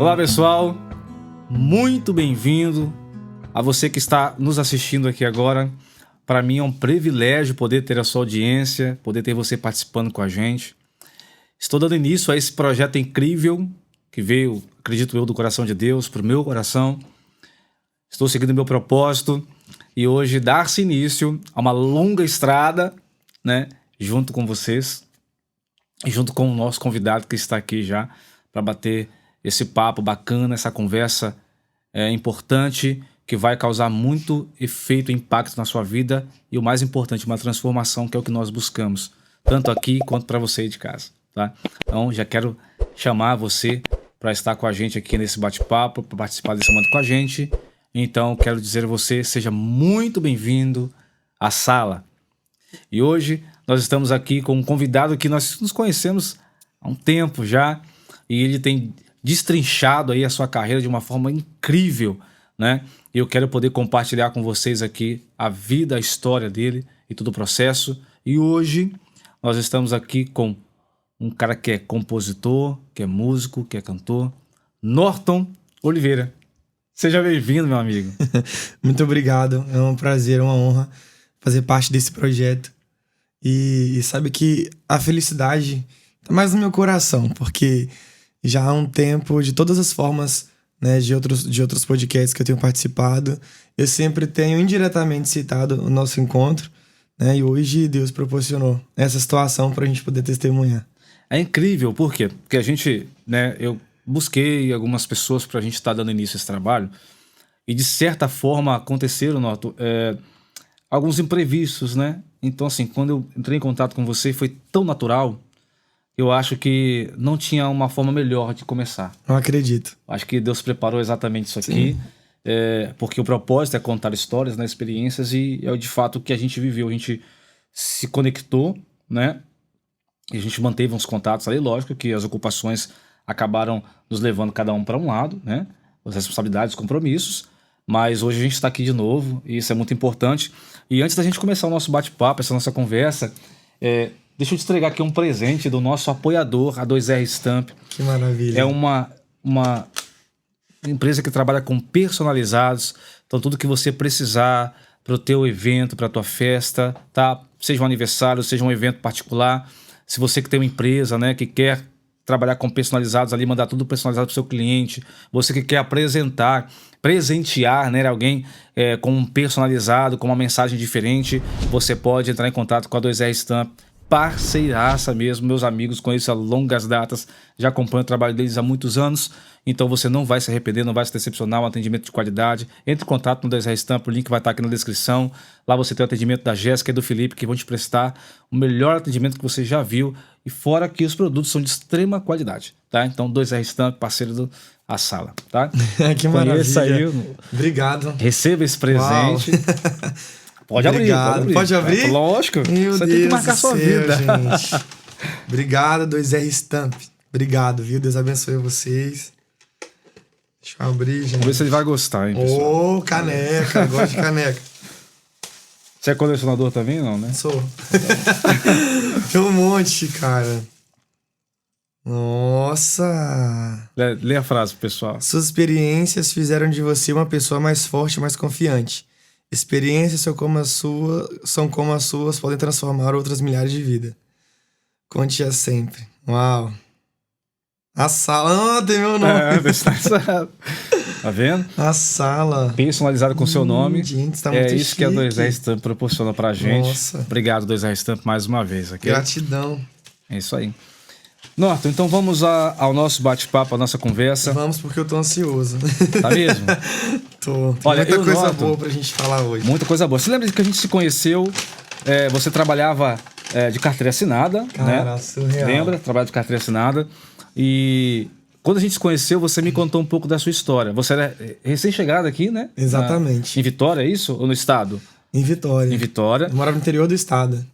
Olá pessoal, muito bem-vindo a você que está nos assistindo aqui agora. Para mim é um privilégio poder ter a sua audiência, poder ter você participando com a gente. Estou dando início a esse projeto incrível que veio, acredito eu, do coração de Deus para o meu coração. Estou seguindo meu propósito e hoje dar-se início a uma longa estrada, né, junto com vocês e junto com o nosso convidado que está aqui já para bater esse papo bacana, essa conversa importante que vai causar muito efeito e impacto na sua vida e o mais importante, uma transformação, que é o que nós buscamos, tanto aqui quanto para você aí de casa, tá? Então já quero chamar você para estar com a gente aqui nesse bate-papo, para participar desse momento com a gente. Então quero dizer a você, seja muito bem-vindo à sala. E hoje nós estamos aqui com um convidado que nós nos conhecemos há um tempo já, e ele tem destrinchado aí a sua carreira de uma forma incrível, né? E eu quero poder compartilhar com vocês aqui a vida, a história dele e todo o processo. E hoje nós estamos aqui com um cara que é compositor, que é músico, que é cantor, Norton Oliveira. Seja bem-vindo, meu amigo. Muito obrigado, é um prazer, uma honra fazer parte desse projeto. E sabe que a felicidade tá mais no meu coração, porque já há um tempo, de todas as formas, né, de outros podcasts que eu tenho participado, eu sempre tenho indiretamente citado o nosso encontro, né, e hoje Deus proporcionou essa situação para a gente poder testemunhar. É incrível, por quê? Porque a gente, né, eu busquei algumas pessoas para a gente estar dando início a esse trabalho e de certa forma aconteceram, Norton, alguns imprevistos, né? Então assim, quando eu entrei em contato com você foi tão natural. Eu acho que não tinha uma forma melhor de começar. Não acredito. Acho que Deus preparou exatamente isso aqui, porque o propósito é contar histórias, né, experiências, e é de fato o que a gente viveu. A gente se conectou, né? E a gente manteve uns contatos ali, lógico que as ocupações acabaram nos levando cada um para um lado, né? As responsabilidades, os compromissos, mas hoje a gente está aqui de novo e isso é muito importante. E antes da gente começar o nosso bate-papo, essa nossa conversa, deixa eu te entregar aqui um presente do nosso apoiador, a 2R Stamp. Que maravilha. É uma empresa que trabalha com personalizados. Então tudo que você precisar para o teu evento, para a tua festa, tá? Seja um aniversário, seja um evento particular. Se você que tem uma empresa, né, que quer trabalhar com personalizados ali, mandar tudo personalizado para o seu cliente. Você que quer apresentar, presentear, né, alguém com um personalizado, com uma mensagem diferente, você pode entrar em contato com a 2R Stamp. Parceiraça mesmo, meus amigos, conheço há longas datas, já acompanho o trabalho deles há muitos anos, então você não vai se arrepender, não vai se decepcionar, um atendimento de qualidade. Entre em contato no 2R Stamp, o link vai estar aqui na descrição. Lá você tem o atendimento da Jéssica e do Felipe, que vão te prestar o melhor atendimento que você já viu, e fora que os produtos são de extrema qualidade, tá? Então 2R Stamp, parceiro da sala, tá? Que maravilha. Conheça aí. Obrigado. Receba esse presente. Pode abrir. Pode abrir? Lógico. Meu você Deus tem que marcar sua vida. Gente. Obrigado, 2R Stamp. Obrigado, viu? Deus abençoe vocês. Deixa eu abrir, gente. Vamos ver se ele vai gostar, hein, pessoal. Ô, caneca. Gosto de caneca. Você é colecionador também, não, né? Sou. Tem um monte, cara. Nossa. Lê a frase, pessoal. Suas experiências fizeram de você uma pessoa mais forte, mais confiante. Experiências são como as suas, podem transformar outras milhares de vidas. Conte-a sempre. Uau. A sala, tem meu nome. Tá vendo? A sala. Personalizado com seu nome. Gente, tá muito isso chique. Que a 2R Stamp proporciona pra gente. Nossa. Obrigado, 2R Stamp, mais uma vez. Okay? Gratidão. É isso aí. Norton, então vamos ao nosso bate-papo, a nossa conversa. Vamos, porque eu tô ansioso. Tá mesmo? Tô. Tem Olha, muita coisa Norton, boa pra gente falar hoje. Muita coisa boa. Você lembra que a gente se conheceu? Você trabalhava de carteira assinada, cara, né? Surreal. Lembra? Trabalho de carteira assinada. E quando a gente se conheceu, você me contou um pouco da sua história. Você era recém-chegado aqui, né? Exatamente. Em Vitória, é isso? Ou no estado? Em Vitória. Em Vitória. Eu morava no interior do estado.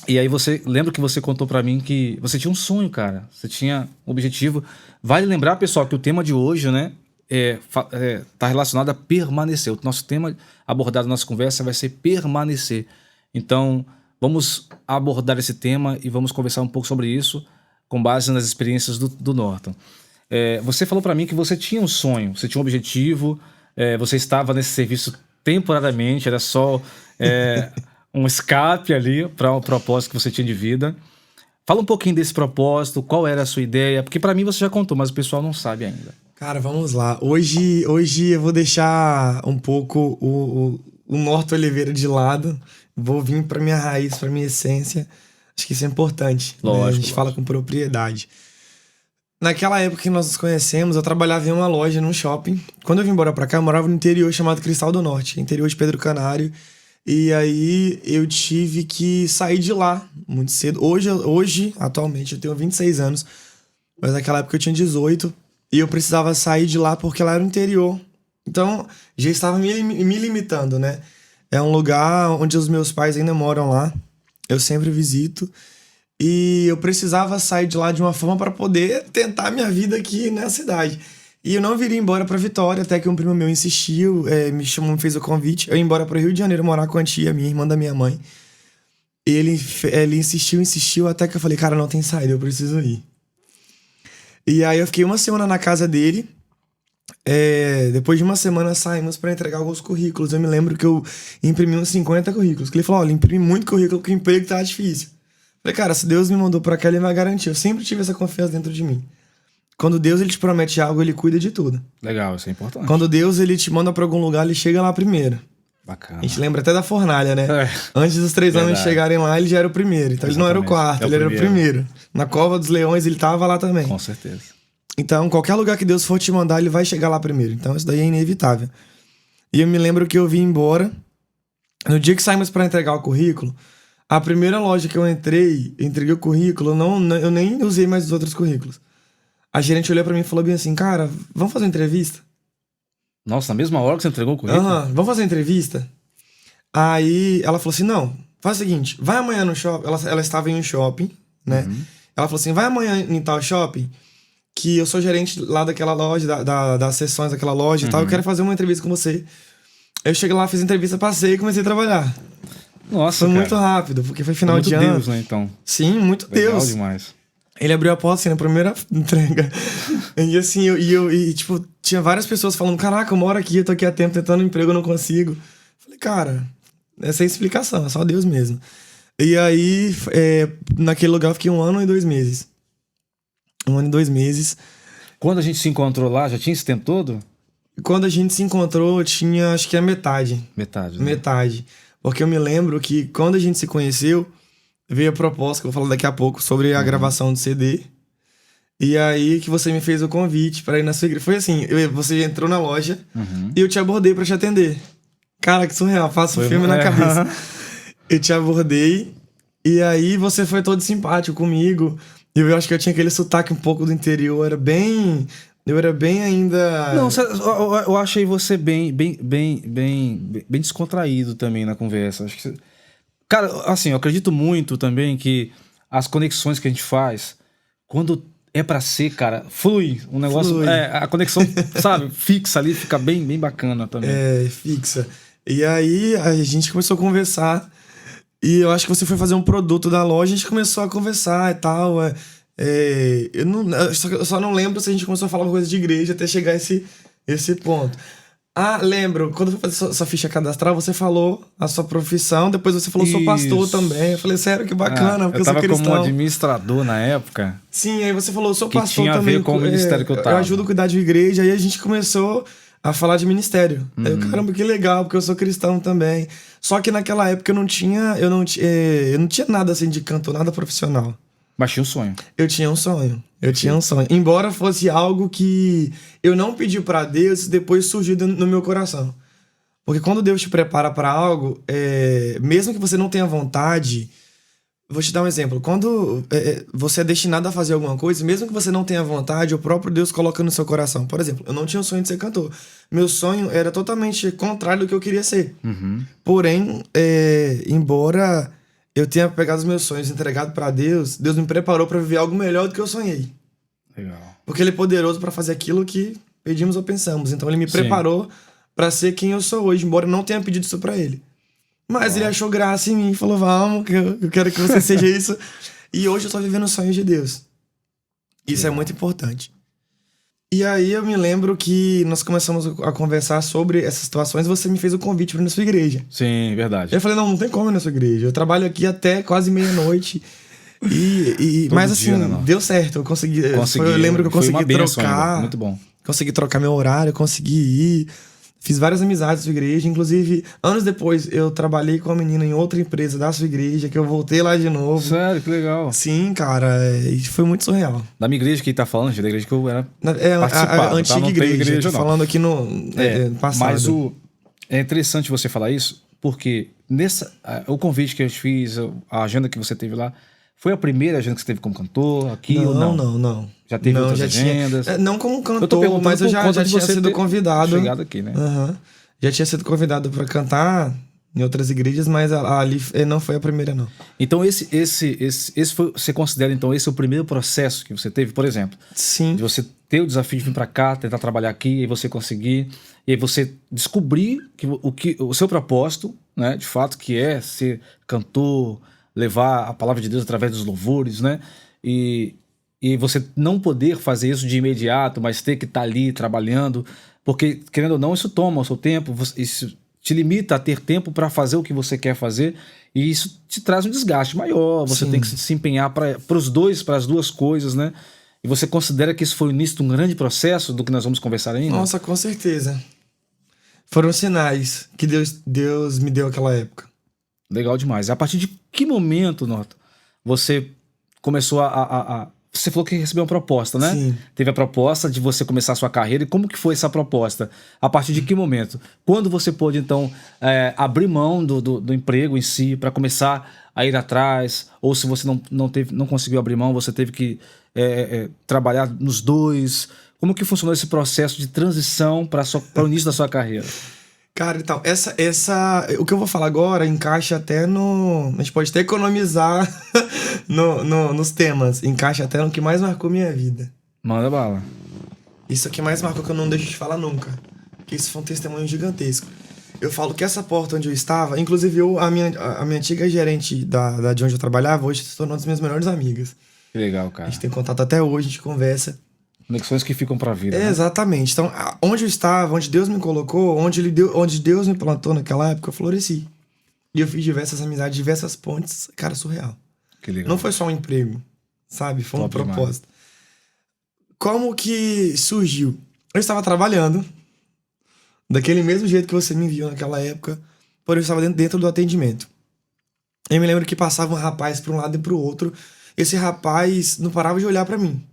E aí lembra que você contou pra mim que você tinha um sonho, cara. Você tinha um objetivo. Vale lembrar, pessoal, que o tema de hoje, né, tá relacionado a permanecer. O nosso tema abordado na nossa conversa vai ser permanecer. Então, vamos abordar esse tema e vamos conversar um pouco sobre isso com base nas experiências do Norton. Você falou pra mim que você tinha um sonho, você tinha um objetivo, você estava nesse serviço temporariamente, era só um escape ali para um propósito que você tinha de vida. Fala um pouquinho desse propósito, qual era a sua ideia, porque pra mim você já contou, mas o pessoal não sabe ainda. Cara, vamos lá. Hoje eu vou deixar um pouco o Norton Oliveira de lado. Vou vir pra minha raiz, pra minha essência. Acho que isso é importante. Lógico, né? A gente fala com propriedade. Naquela época que nós nos conhecemos, eu trabalhava em uma loja num shopping. Quando eu vim embora pra cá, eu morava no interior chamado Cristal do Norte, interior de Pedro Canário. E aí eu tive que sair de lá muito cedo. Hoje, atualmente, eu tenho 26 anos, mas naquela época eu tinha 18 e eu precisava sair de lá porque lá era o interior. Então, já estava me limitando, né? É um lugar onde os meus pais ainda moram lá. Eu sempre visito. E eu precisava sair de lá de uma forma para poder tentar minha vida aqui na cidade. E eu não viria embora para Vitória, até que um primo meu insistiu, me chamou, me fez o convite. Eu ia embora para Rio de Janeiro morar com a tia, minha irmã da minha mãe. E ele insistiu, até que eu falei, cara, não tem saída, eu preciso ir. E aí eu fiquei uma semana na casa dele. Depois de uma semana saímos para entregar alguns currículos. Eu me lembro que eu imprimi uns 50 currículos. Que ele falou, olha, imprimi muito currículo porque o emprego tá difícil. Falei, cara, se Deus me mandou pra cá, ele vai garantir. Eu sempre tive essa confiança dentro de mim. Quando Deus ele te promete algo, ele cuida de tudo. Legal, isso é importante. Quando Deus ele te manda pra algum lugar, ele chega lá primeiro. Bacana. A gente lembra até da fornalha, né? Antes dos 3 homens chegarem lá, ele já era o primeiro. Então ele não era o quarto, ele era o primeiro. Na cova dos leões, ele tava lá também. Com certeza. Então, qualquer lugar que Deus for te mandar, ele vai chegar lá primeiro. Então, isso daí é inevitável. E eu me lembro que eu vim embora. No dia que saímos pra entregar o currículo, a primeira loja que eu entreguei o currículo, eu nem usei mais os outros currículos. A gerente olhou pra mim e falou bem assim, cara, vamos fazer uma entrevista? Nossa, na mesma hora que você entregou o currículo? Vamos fazer uma entrevista? Aí ela falou assim, não, faz o seguinte, vai amanhã no shopping. Ela estava em um shopping, né? Uhum. Ela falou assim, vai amanhã em tal shopping, que eu sou gerente lá daquela loja, das sessões daquela loja e tal, eu quero fazer uma entrevista com você. Eu cheguei lá, fiz a entrevista, passei e comecei a trabalhar. Nossa, foi muito rápido, porque foi final de ano. Muito Deus, né, então? Sim, muito Legal Deus. Demais. Ele abriu a porta, assim, na primeira entrega. E assim, tipo, tinha várias pessoas falando, caraca, eu moro aqui, eu tô aqui há tempo tentando um emprego, eu não consigo. Falei, cara, essa é a explicação, é só Deus mesmo. E aí, naquele lugar eu fiquei 1 ano e 2 meses. 1 ano e 2 meses. Quando a gente se encontrou lá, já tinha esse tempo todo? Quando a gente se encontrou, tinha, acho que a metade. Metade, né? Metade. Porque eu me lembro que quando a gente se conheceu, veio a proposta, que eu vou falar daqui a pouco, sobre a gravação do CD. E aí que você me fez o convite pra ir na sua igreja. Foi assim, você entrou na loja e eu te abordei pra te atender. Cara, que surreal, faço um filme na cabeça. Eu te abordei e aí você foi todo simpático comigo. E eu acho que eu tinha aquele sotaque um pouco do interior, eu era bem ainda... Não, eu achei você bem descontraído também na conversa. Acho que cara, assim, eu acredito muito também que as conexões que a gente faz, quando é pra ser, cara, flui. Um negócio, flui. A conexão, sabe, fixa ali, fica bem bacana também. Fixa. E aí a gente começou a conversar e eu acho que você foi fazer um produto da loja, a gente começou a conversar e tal, eu só não lembro se a gente começou a falar uma coisa de igreja até chegar esse ponto. Lembro, quando eu fui fazer sua ficha cadastral, você falou a sua profissão, depois você falou sou pastor também. Eu falei, sério, que bacana, porque eu sou cristão. Eu tava como administrador na época. Sim, aí você falou, sou que pastor tinha também. A ver com o ministério que eu tava. Eu ajudo a cuidar de igreja, aí a gente começou a falar de ministério. Aí eu, caramba, que legal, porque eu sou cristão também. Só que naquela época eu não tinha nada assim de canto, nada profissional. Mas tinha um sonho. Eu tinha um sonho. Embora fosse algo que eu não pedi pra Deus, depois surgiu no meu coração. Porque quando Deus te prepara pra algo, mesmo que você não tenha vontade... Vou te dar um exemplo. Quando você é destinado a fazer alguma coisa, mesmo que você não tenha vontade, o próprio Deus coloca no seu coração. Por exemplo, eu não tinha o sonho de ser cantor. Meu sonho era totalmente contrário do que eu queria ser. Porém, embora... eu tenha pegado os meus sonhos e entregado pra Deus, Deus me preparou pra viver algo melhor do que eu sonhei. Legal. Porque Ele é poderoso pra fazer aquilo que pedimos ou pensamos. Então Ele me preparou pra ser quem eu sou hoje, embora eu não tenha pedido isso pra Ele. Mas Ele achou graça em mim e falou, vamos, que eu quero que você seja isso. E hoje eu tô vivendo os sonhos de Deus. Isso é muito importante. E aí eu me lembro que nós começamos a conversar sobre essas situações e você me fez o convite para ir na sua igreja. Sim, verdade. Eu falei, não tem como ir na sua igreja. Eu trabalho aqui até quase meia-noite. Todo Mas dia, assim, né, deu certo. Eu consegui. Consegui. Eu lembro que eu Foi consegui uma bênção trocar. ainda. Muito bom. Consegui trocar meu horário, consegui ir. Fiz várias amizades na sua igreja. Inclusive, anos depois, eu trabalhei com uma menina em outra empresa da sua igreja, que eu voltei lá de novo. Sério, que legal. Sim, cara, foi muito surreal. Da minha igreja que tá falando, da igreja que eu era A participava, antiga tá? Não igreja, tem igreja, tô não. falando aqui no passado. Mas é interessante você falar isso, porque o convite que eu te fiz, a agenda que você teve lá, foi a primeira agenda que você teve como cantor aqui ou não? Não. Já teve Não, outras já agendas? não como Eu tô cantor, perguntando mas eu por já conta de tinha você sido ter convidado. chegado aqui, né? Aham. Já tinha sido convidado pra cantar em outras igrejas, mas ali não foi a primeira, não. Então esse foi, você considera então esse é o primeiro processo que você teve, por exemplo, Sim. de você ter o desafio de vir para cá, tentar trabalhar aqui, e você conseguir, e aí você descobrir o seu propósito, né, de fato, que é ser cantor, levar a palavra de Deus através dos louvores, né, e você não poder fazer isso de imediato, mas ter que estar ali trabalhando, porque, querendo ou não, isso toma o seu tempo, isso te limita a ter tempo para fazer o que você quer fazer, e isso te traz um desgaste maior, você Sim. tem que se empenhar para as duas coisas, né? E você considera que isso foi o início de um grande processo do que nós vamos conversar ainda? Nossa, com certeza. Foram sinais que Deus me deu naquela época. Legal demais. A partir de que momento, Norton, você começou você falou que recebeu uma proposta, né? Sim. Teve a proposta de você começar a sua carreira. E como que foi essa proposta? A partir de que momento? Quando você pôde, então, abrir mão do emprego em si para começar a ir atrás? Ou se você não conseguiu abrir mão, você teve que trabalhar nos dois? Como que funcionou esse processo de transição para o início da sua carreira? Cara, então, o que eu vou falar agora encaixa até no... A gente pode até economizar nos temas. Encaixa até no que mais marcou minha vida. Manda bala. Isso que mais marcou que eu não deixo de falar nunca. Porque isso foi um testemunho gigantesco. Eu falo que essa porta onde eu estava... Inclusive, a minha antiga gerente de onde eu trabalhava, hoje se tornou uma das minhas melhores amigas. Que legal, cara. A gente tem contato até hoje, a gente conversa. Conexões que ficam pra vida, né? Exatamente. Então, onde eu estava, onde Deus me colocou, onde Deus me plantou naquela época, eu floresci. E eu fiz diversas amizades, diversas pontes. Cara, surreal. Que legal. Não foi só um emprego, sabe? Foi um propósito. Como que surgiu? Eu estava trabalhando daquele mesmo jeito que você me viu naquela época, porém eu estava dentro do atendimento. Eu me lembro que passava um rapaz para um lado e para o outro. Esse rapaz não parava de olhar para mim.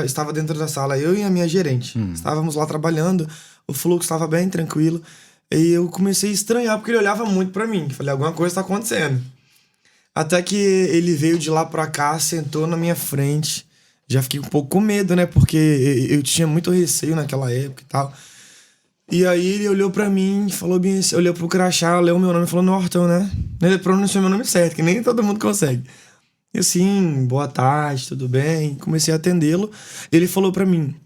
Estava dentro da sala, eu e a minha gerente. Estávamos lá trabalhando, o fluxo estava bem tranquilo. E eu comecei a estranhar, porque ele olhava muito pra mim. Falei, alguma coisa tá acontecendo. Até que ele veio de lá pra cá, sentou na minha frente. Já fiquei um pouco com medo, né? Porque eu tinha muito receio naquela época e tal. E aí ele olhou pra mim e falou bem assim, olhou pro crachá, leu o meu nome e falou, Norton, né? Ele pronunciou meu nome certo, que nem todo mundo consegue. Eu assim, boa tarde, tudo bem? Comecei a atendê-lo. Ele falou pra mim,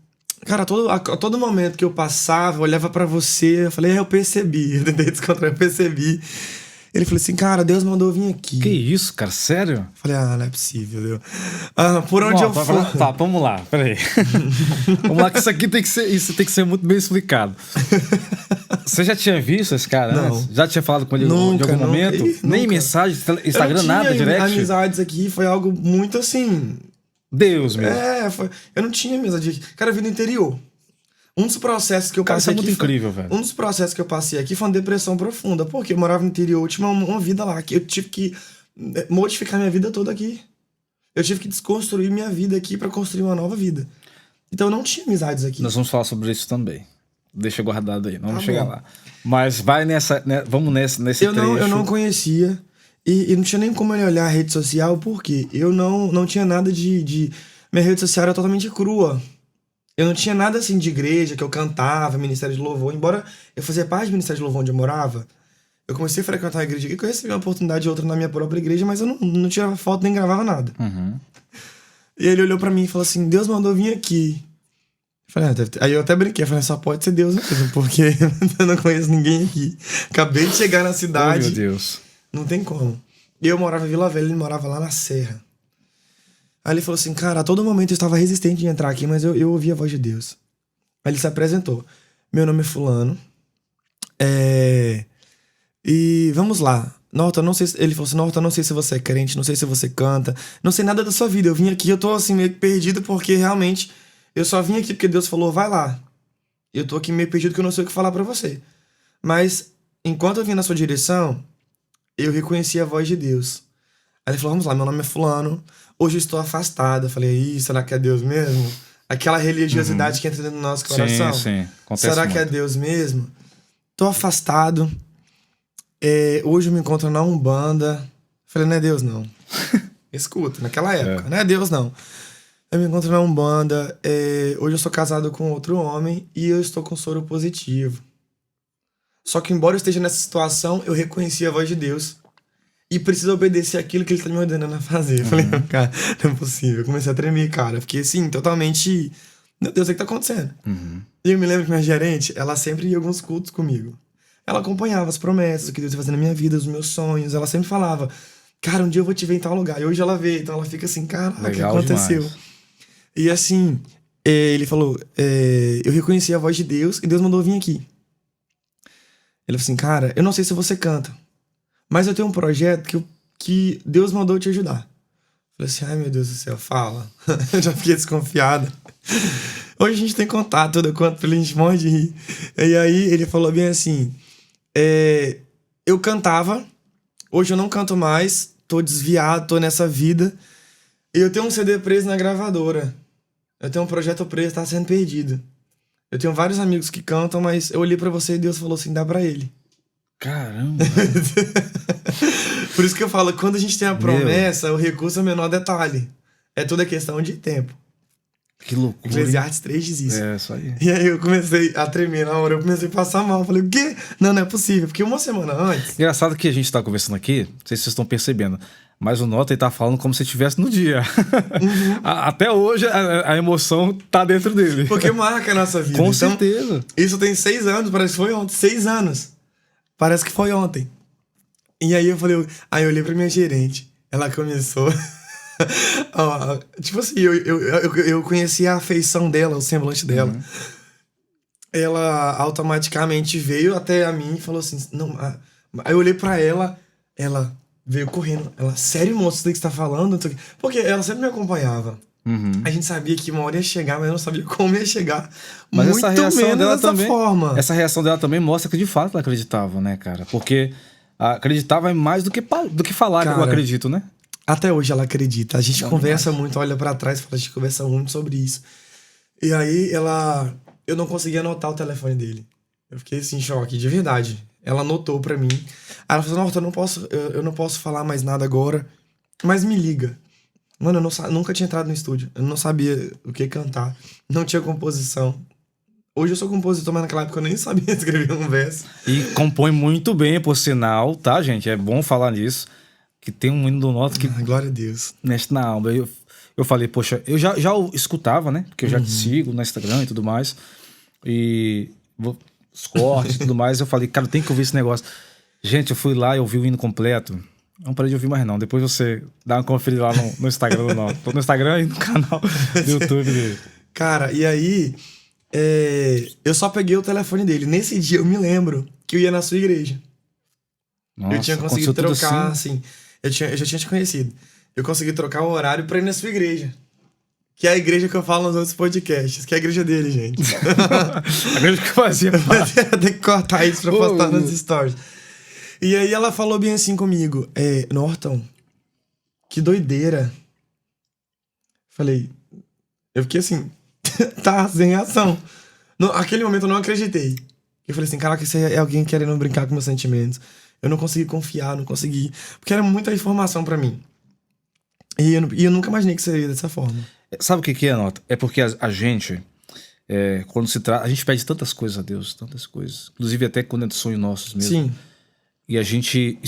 cara, a todo momento que eu passava, eu olhava pra você, eu falei, eu percebi, eu tentei descontrair, eu percebi. Ele falou assim, cara, Deus mandou vir aqui. Que isso, cara, sério? Eu falei, não é possível, Deus. Por onde eu for... Tá, vamos lá, peraí. Vamos lá, que isso aqui tem que ser muito bem explicado. Você já tinha visto esse cara Não. antes? Já tinha falado com ele Nunca, de algum momento? Nem nunca. mensagem, Instagram, nada, direct? Amizades aqui foi algo muito assim... Deus mesmo. Eu não tinha amizade aqui. Cara, eu vim do interior. Um dos processos que eu Cara, passei isso é aqui... muito incrível, velho. Um dos processos que eu passei aqui foi uma depressão profunda. Porque eu morava no interior, eu tinha uma vida lá. Que eu tive que modificar minha vida toda aqui. Eu tive que desconstruir minha vida aqui pra construir uma nova vida. Então eu não tinha amizades aqui. Nós vamos falar sobre isso também. Deixa guardado aí, não vamos Tá chegar bom. lá. Mas vai vamos nesse trecho. Eu não conhecia. E não tinha nem como ele olhar a rede social, porque eu não tinha nada de... Minha rede social era totalmente crua. Eu não tinha nada assim de igreja, que eu cantava, ministério de louvor. Embora eu fazia parte do ministério de louvor onde eu morava, eu comecei a frequentar a igreja aqui, que eu recebi uma oportunidade de outra na minha própria igreja, mas eu não tirava foto nem gravava nada. Uhum. E ele olhou pra mim e falou assim, Deus mandou vir aqui. Eu falei, Aí eu até brinquei, falei, só pode ser Deus mesmo, porque eu não conheço ninguém aqui. Acabei de chegar na cidade. Oh, meu Deus. Não tem como. E eu morava em Vila Velha, ele morava lá na Serra. Aí ele falou assim, cara, a todo momento eu estava resistente em entrar aqui, mas eu ouvi a voz de Deus. Aí ele se apresentou. Meu nome é fulano. E vamos lá. Norton, não sei se... Ele falou assim, Norton, não sei se você é crente, não sei se você canta, não sei nada da sua vida. Eu vim aqui, eu tô assim meio perdido porque realmente eu só vim aqui porque Deus falou, vai lá. Eu tô aqui meio perdido que eu não sei o que falar pra você. Mas enquanto eu vim na sua direção, eu reconheci a voz de Deus. Aí ele falou, vamos lá, meu nome é fulano, hoje eu estou afastado. Eu falei, ih, será que é Deus mesmo? Aquela religiosidade que entra dentro do nosso coração. Sim. Acontece Será que é muito. Deus mesmo? Tô afastado. Hoje eu me encontro na Umbanda. Falei, não é Deus, não. Escuta, naquela época, não é Deus, não. Eu me encontro na Umbanda. Hoje eu sou casado com outro homem e eu estou com soro positivo. Só que, embora eu esteja nessa situação, eu reconheci a voz de Deus e preciso obedecer aquilo que ele tá me ordenando a fazer. Eu falei, cara, não é possível. Eu comecei a tremer, cara. Fiquei assim, totalmente. Meu Deus, o que tá acontecendo? E eu me lembro que minha gerente, ela sempre ia em alguns cultos comigo. Ela acompanhava as promessas, o que Deus ia fazer na minha vida, os meus sonhos. Ela sempre falava, cara, um dia eu vou te ver em tal lugar. E hoje ela vê, então ela fica assim, cara, o que aconteceu? Demais. E assim, ele falou, eu reconheci a voz de Deus e Deus mandou vir aqui. Ele falou assim, cara, eu não sei se você canta, mas eu tenho um projeto que Deus mandou te ajudar. Eu falei assim, ai meu Deus do céu, fala. Eu já fiquei desconfiada. Hoje a gente tem contato, eu conto pra ele, a gente morre de rir. E aí ele falou bem assim, eu cantava, hoje eu não canto mais, tô desviado, tô nessa vida, e eu tenho um CD preso na gravadora. Eu tenho um projeto preso, tá sendo perdido. Eu tenho vários amigos que cantam, mas eu olhei pra você e Deus falou assim, dá pra ele. Caramba! Por isso que eu falo, quando a gente tem a promessa, o recurso é o menor detalhe. É toda questão de tempo. Que loucura. Eclesiastes 3 diz isso. É, isso aí. E aí eu comecei a tremer na hora, eu comecei a passar mal. Eu falei, o quê? Não é possível. Porque uma semana antes... Engraçado que a gente tá conversando aqui, não sei se vocês estão percebendo, mas o Norton tá falando como se estivesse no dia. Até hoje a emoção tá dentro dele. Porque marca a nossa vida. Com certeza. Isso tem 6 anos, parece que foi ontem. 6 anos. Parece que foi ontem. E aí eu falei, aí eu olhei pra minha gerente. Ela começou... tipo assim, eu conheci a afeição dela, o semblante dela. Ela automaticamente veio até a mim e falou assim, não, aí eu olhei pra ela veio correndo. Ela, sério, moço, isso que você tá falando? Porque ela sempre me acompanhava. A gente sabia que uma hora ia chegar, mas eu não sabia como ia chegar. Mas muito essa reação dela dessa também, forma. Essa reação dela também mostra que de fato ela acreditava, né, cara? Porque acreditava é mais do que falar, cara, que eu acredito, né? Até hoje ela acredita. A gente conversa muito, olha pra trás e fala, a gente conversa muito sobre isso. E aí eu não conseguia anotar o telefone dele. Eu fiquei assim, em choque, de verdade. Ela anotou pra mim. Aí ela falou, Norton, eu não posso falar mais nada agora, mas me liga. Mano, eu nunca tinha entrado no estúdio. Eu não sabia o que cantar. Não tinha composição. Hoje eu sou compositor, mas naquela época eu nem sabia escrever um verso. E compõe muito bem, por sinal, tá, gente? É bom falar nisso. Que tem um hino do Norton que... glória a Deus. Mexe na alma. Eu falei, poxa, eu já escutava, né? Porque eu já te sigo no Instagram e tudo mais. E os cortes e tudo mais. Eu falei, cara, tem que ouvir esse negócio. Gente, eu fui lá e ouvi o hino completo. Não parei de ouvir mais não. Depois você dá uma conferida lá no Instagram do Norton. Tô no Instagram e no canal do YouTube dele. Cara, e aí... eu só peguei o telefone dele. Nesse dia eu me lembro que eu ia na sua igreja. Nossa, eu tinha conseguido trocar, assim... Eu já tinha te conhecido. Eu consegui trocar o horário pra ir na sua igreja. Que é a igreja que eu falo nos outros podcasts. Que é a igreja dele, gente. A igreja que fazia. Tem que cortar isso pra postar nos stories. E aí ela falou bem assim comigo. Norton, que doideira. Falei... Eu fiquei assim... tá, sem reação. Naquele momento eu não acreditei. Eu falei assim, caraca, isso é alguém querendo brincar com meus sentimentos. Eu não consegui confiar, não consegui... Porque era muita informação pra mim. E eu nunca imaginei que seria dessa forma. Sabe o que é, Norton? É porque a gente, quando se trata... A gente pede tantas coisas a Deus, tantas coisas. Inclusive até quando é de sonho nossos mesmo. Sim. E a gente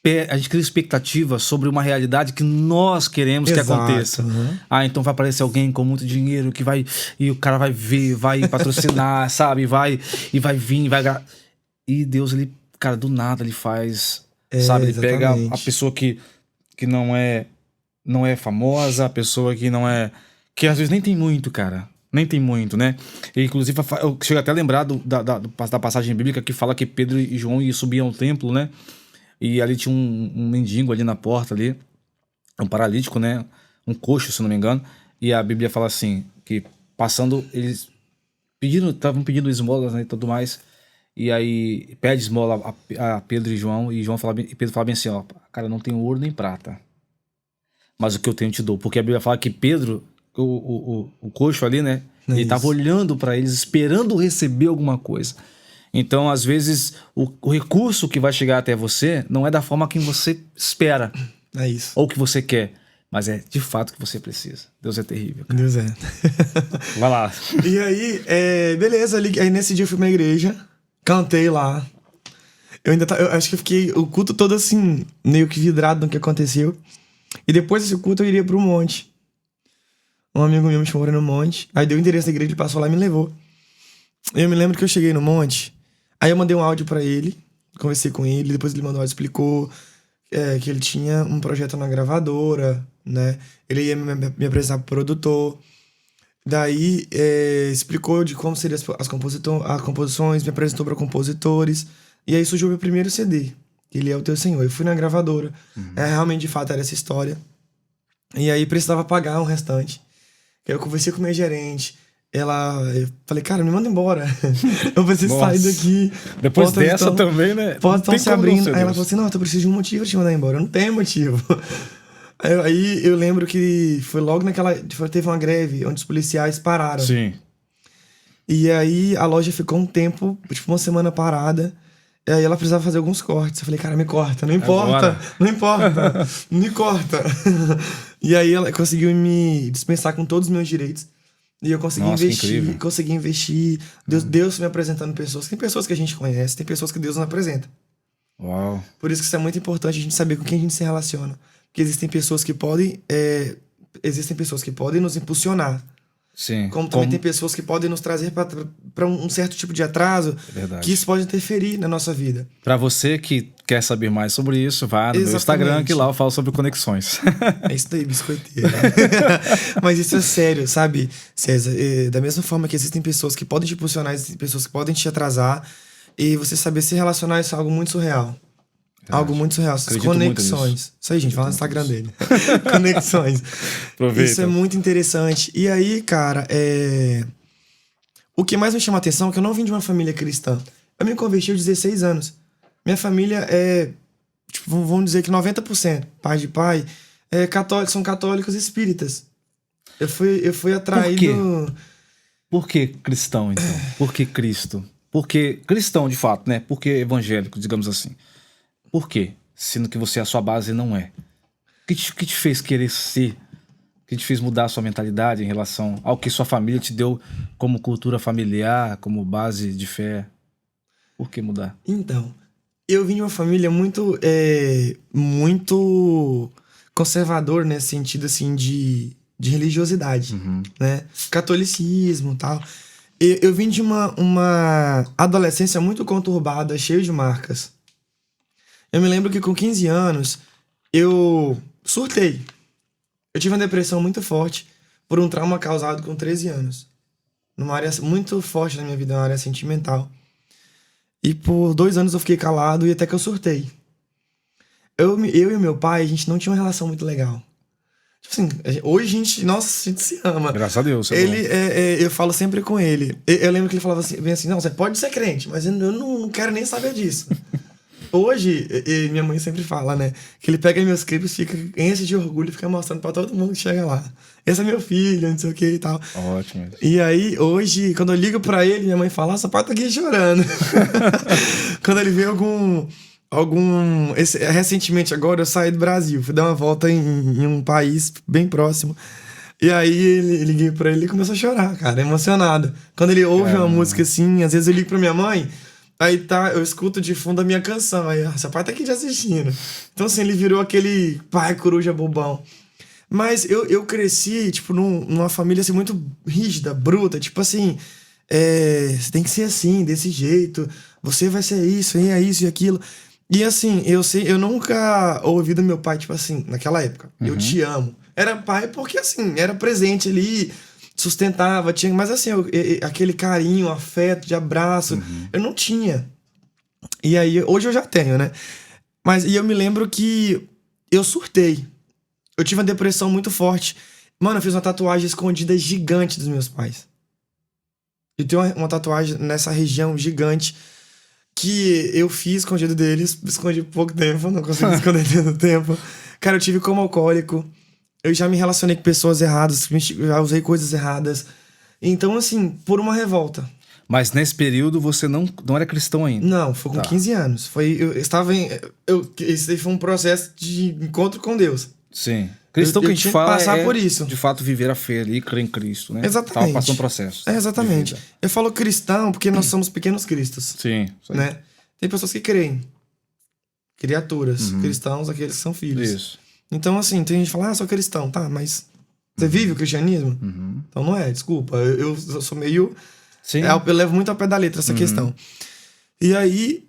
cria expectativa sobre uma realidade que nós queremos que aconteça. Então vai aparecer alguém com muito dinheiro que vai... E o cara vai ver, vai patrocinar, sabe? E vai vir, E Deus, ele... Cara, do nada ele faz, sabe? Ele pega a pessoa que não é famosa, a pessoa que não é... Que às vezes nem tem muito, cara. Nem tem muito, né? E, inclusive, eu chego até a lembrar da passagem bíblica que fala que Pedro e João iam subir ao templo, né? E ali tinha um mendigo ali na porta ali, um paralítico, né? Um coxo, se não me engano. E a Bíblia fala assim, que passando, eles estavam pedindo esmolas, né, e tudo mais. E aí pede esmola a Pedro e João, e Pedro fala bem assim, ó, cara, não tenho ouro nem prata, mas o que eu tenho te dou. Porque a Bíblia fala que Pedro, o coxo ali, né, ele estava olhando para eles, esperando receber alguma coisa. Então, às vezes, o recurso que vai chegar até você não é da forma que você espera. É isso. Ou que você quer. Mas é de fato que você precisa. Deus é terrível, cara. Deus é. Vai lá. E aí, beleza, aí nesse dia eu fui pra igreja, cantei lá. Eu acho que eu fiquei o culto todo assim, meio que vidrado no que aconteceu. E depois desse culto eu iria pro monte. Um amigo meu me chamou no monte. Aí deu o endereço da igreja, ele passou lá e me levou. Eu me lembro que eu cheguei no monte. Aí eu mandei um áudio pra ele, conversei com ele, depois ele mandou um áudio, explicou que ele tinha um projeto na gravadora, né? Ele ia me apresentar pro produtor. Daí explicou de como seriam as composições, me apresentou para compositores. E aí surgiu o meu primeiro CD, Ele é o Teu Senhor. Eu fui na gravadora. Realmente, de fato, era essa história. E aí precisava pagar um restante. Aí eu conversei com o meu gerente. Eu falei, cara, me manda embora. Eu preciso sair daqui. Depois dessa também, né? Portas estão se abrindo. Aí ela falou assim, não, tu precisa de um motivo pra te mandar embora. Eu não tenho motivo. Aí eu lembro que foi logo teve uma greve onde os policiais pararam. Sim. E aí a loja ficou um tempo, tipo uma semana parada. E aí ela precisava fazer alguns cortes. Eu falei, cara, me corta, não importa. Agora. Não importa, me corta. E aí ela conseguiu me dispensar com todos os meus direitos. E eu consegui investir. Deus me apresentando pessoas. Tem pessoas que a gente conhece, tem pessoas que Deus nos apresenta. Uau. Por isso que isso é muito importante a gente saber com quem a gente se relaciona. Porque existem pessoas que podem nos impulsionar. Sim. Como também tem pessoas que podem nos trazer para um certo tipo de atraso. Verdade. Que isso pode interferir na nossa vida. Para você que quer saber mais sobre isso, vá no meu Instagram, que lá eu falo sobre conexões. É isso daí, biscoiteiro. Mas isso é sério, sabe, César? Da mesma forma que existem pessoas que podem te impulsionar, existem pessoas que podem te atrasar, e você saber se relacionar, isso é algo muito surreal. Algo muito surreal. Essas conexões. Isso aí, gente, fala no Instagram dele. Conexões. Aproveita. Isso é muito interessante. E aí, cara, o que mais me chama a atenção é que eu não vim de uma família cristã. Eu me converti aos 16 anos. Minha família tipo, vamos dizer que 90%, pai de pai, são católicos espíritas. Eu fui atraído... Por que cristão, então? Por que Cristo? Por que cristão, de fato, né? Por que evangélico, digamos assim? Por quê? Sendo que a sua base não é. O que te fez querer ser? O que te fez mudar a sua mentalidade em relação ao que sua família te deu como cultura familiar, como base de fé? Por que mudar? Então, eu vim de uma família muito conservador nesse sentido, assim, de religiosidade, né? Catolicismo e tal. Eu vim de uma adolescência muito conturbada, cheia de marcas. Eu me lembro que com 15 anos, eu surtei. Eu tive uma depressão muito forte por um trauma causado com 13 anos. Numa área muito forte na minha vida, uma área sentimental. E por 2 anos eu fiquei calado e até que eu surtei. Eu e meu pai, a gente não tinha uma relação muito legal. Tipo assim, hoje a gente se ama. Graças a Deus. Eu falo sempre com ele. Eu lembro que ele falava assim, não, você pode ser crente, mas eu não quero nem saber disso. Hoje, minha mãe sempre fala, né? Que ele pega meus clipes, enche de orgulho e fica mostrando pra todo mundo que chega lá. Esse é meu filho, não sei o que e tal. Ótimo. E aí, hoje, quando eu ligo pra ele, minha mãe fala, seu pai tá aqui chorando. Quando ele vê recentemente agora, eu saí do Brasil. Fui dar uma volta em um país bem próximo. E aí, liguei pra ele e começou a chorar, cara, emocionado. Quando ele ouve uma música assim, às vezes eu ligo pra minha mãe... Aí eu escuto de fundo a minha canção. Aí, seu pai tá aqui te assistindo. Então, assim, ele virou aquele pai coruja bobão. Mas eu cresci, tipo, numa família, assim, muito rígida, bruta. Tipo assim, você tem que ser assim, desse jeito. Você vai ser isso, é isso e aquilo. E, assim, eu nunca ouvi do meu pai, tipo assim, naquela época. Eu te amo. Era pai porque, assim, era presente ali. sustentava, tinha, mas assim, aquele carinho, afeto, de abraço, eu não tinha. E aí, hoje eu já tenho, né? Mas e eu me lembro que eu surtei. Eu tive uma depressão muito forte. Mano, eu fiz uma tatuagem escondida gigante dos meus pais. Eu tenho uma tatuagem nessa região gigante que eu fiz escondido deles. Escondi por pouco tempo, não consegui esconder tanto tempo. Cara, eu tive como alcoólico. Eu já me relacionei com pessoas erradas, já usei coisas erradas. Então, assim, por uma revolta. Mas nesse período você não era cristão ainda? Não, foi com 15 anos. Eu estava em... esse foi um processo de encontro com Deus. Sim. Cristão que a gente tinha fala passar por isso. De fato, viver a fé ali e crer em Cristo, né? Exatamente. Tava passando um processo. Exatamente. Eu falo cristão porque nós somos pequenos cristos. Sim. Né? Tem pessoas que creem. Criaturas. Cristãos, aqueles que são filhos. Isso. Então, assim, tem gente que fala, sou cristão. Tá, mas você vive o cristianismo? Então não é, desculpa. Eu sou meio... Sim. Eu levo muito ao pé da letra essa questão. E aí,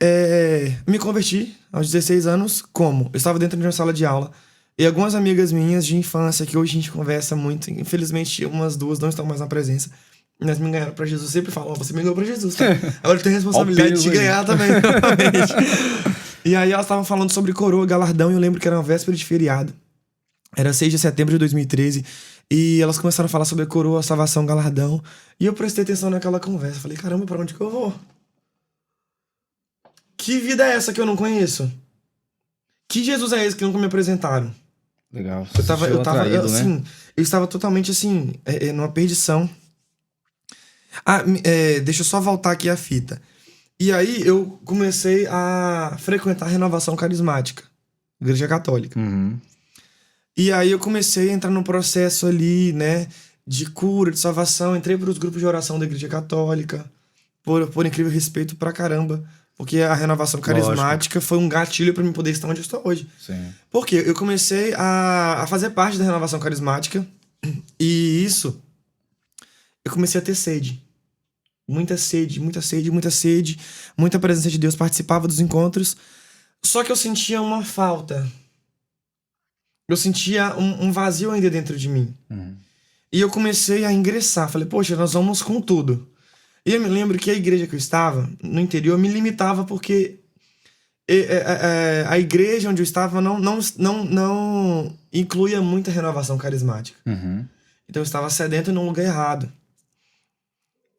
me converti aos 16 anos. Como? Eu estava dentro de uma sala de aula. E algumas amigas minhas de infância, que hoje a gente conversa muito, infelizmente umas duas não estão mais na presença, mas me ganharam pra Jesus. Eu sempre falo, você me ganhou pra Jesus, tá? Agora eu tenho a responsabilidade de ganhar também. E aí elas estavam falando sobre coroa, galardão, e eu lembro que era uma véspera de feriado. Era 6 de setembro de 2013. E elas começaram a falar sobre a coroa, salvação, galardão. E eu prestei atenção naquela conversa. Falei, caramba, pra onde que eu vou? Que vida é essa que eu não conheço? Que Jesus é esse que nunca me apresentaram? Legal. Eu estava totalmente assim, numa perdição. Deixa eu só voltar aqui a fita. E aí eu comecei a frequentar a renovação carismática, igreja católica. E aí eu comecei a entrar num processo ali, né, de cura, de salvação. Entrei para os grupos de oração da igreja católica, por incrível respeito pra caramba. Porque a renovação carismática foi um gatilho pra mim poder estar onde eu estou hoje. Sim. Porque eu comecei a fazer parte da renovação carismática. E isso, eu comecei a ter sede. Muita sede, muita sede, muita sede. Muita presença de Deus. Participava dos encontros. Só que eu sentia uma falta. Eu sentia um vazio ainda dentro de mim. E eu comecei a ingressar. Falei, poxa, nós vamos com tudo. E eu me lembro que a igreja que eu estava, no interior, me limitava porque a igreja onde eu estava não incluía muita renovação carismática. Então eu estava sedento num lugar errado.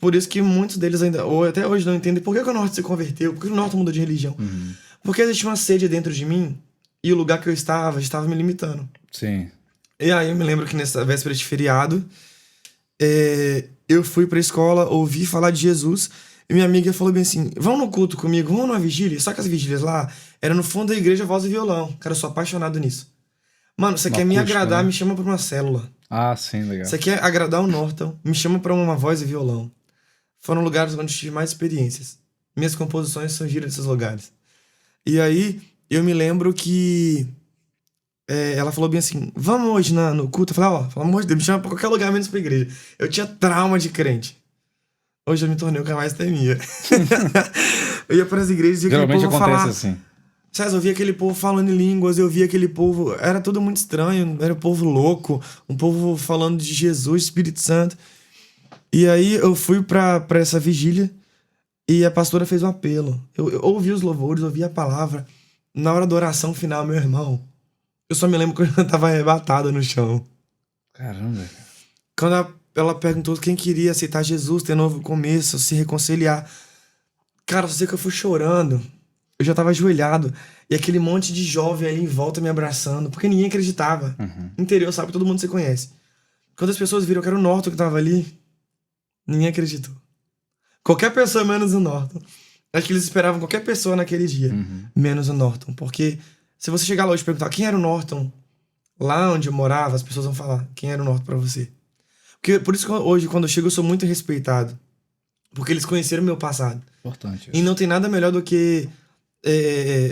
Por isso que muitos deles ainda, ou até hoje, não entendem por que o Norte se converteu, por que o Norte mudou de religião. Porque existia uma sede dentro de mim e o lugar que eu estava me limitando. Sim. E aí eu me lembro que nessa véspera de feriado, eu fui pra escola, ouvi falar de Jesus, e minha amiga falou bem assim, vão no culto comigo, vamos numa vigília? Só que as vigílias lá, era no fundo da igreja, voz e violão. Cara, eu sou apaixonado nisso. Mano, você quer me agradar, me chama pra uma célula. Ah, sim, legal. Você quer agradar o Norton, me chama pra uma voz e violão. Foram lugares onde tive mais experiências. Minhas composições surgiram desses lugares. E aí, eu me lembro que ela falou bem assim, vamos hoje no culto. Eu falei, pelo amor de Deus, me chama pra qualquer lugar menos pra igreja. Eu tinha trauma de crente. Hoje eu me tornei o que mais temia. Eu ia pras igrejas e aquele Geralmente povo acontece falar... assim. César, eu via aquele povo falando em línguas, eu via aquele povo... Era tudo muito estranho, era um povo louco, um povo falando de Jesus, Espírito Santo. E aí eu fui pra essa vigília e a pastora fez um apelo. Eu ouvi os louvores, ouvi a palavra. Na hora da oração final, meu irmão, eu só me lembro quando eu tava arrebatado no chão. Caramba. Quando ela perguntou quem queria aceitar Jesus, ter novo começo, se reconciliar. Cara, só sei que eu fui chorando. Eu já tava ajoelhado. E aquele monte de jovem ali em volta me abraçando. Porque ninguém acreditava. Interior, sabe? Todo mundo se conhece. Quando as pessoas viram que era o Norton que tava ali, ninguém acreditou. Qualquer pessoa menos o Norton. Acho que eles esperavam qualquer pessoa naquele dia. Menos o Norton. Porque se você chegar lá hoje e perguntar quem era o Norton, lá onde eu morava, as pessoas vão falar quem era o Norton pra você. Por isso que hoje, quando eu chego, eu sou muito respeitado. Porque eles conheceram o meu passado. Importante. E não tem nada melhor do que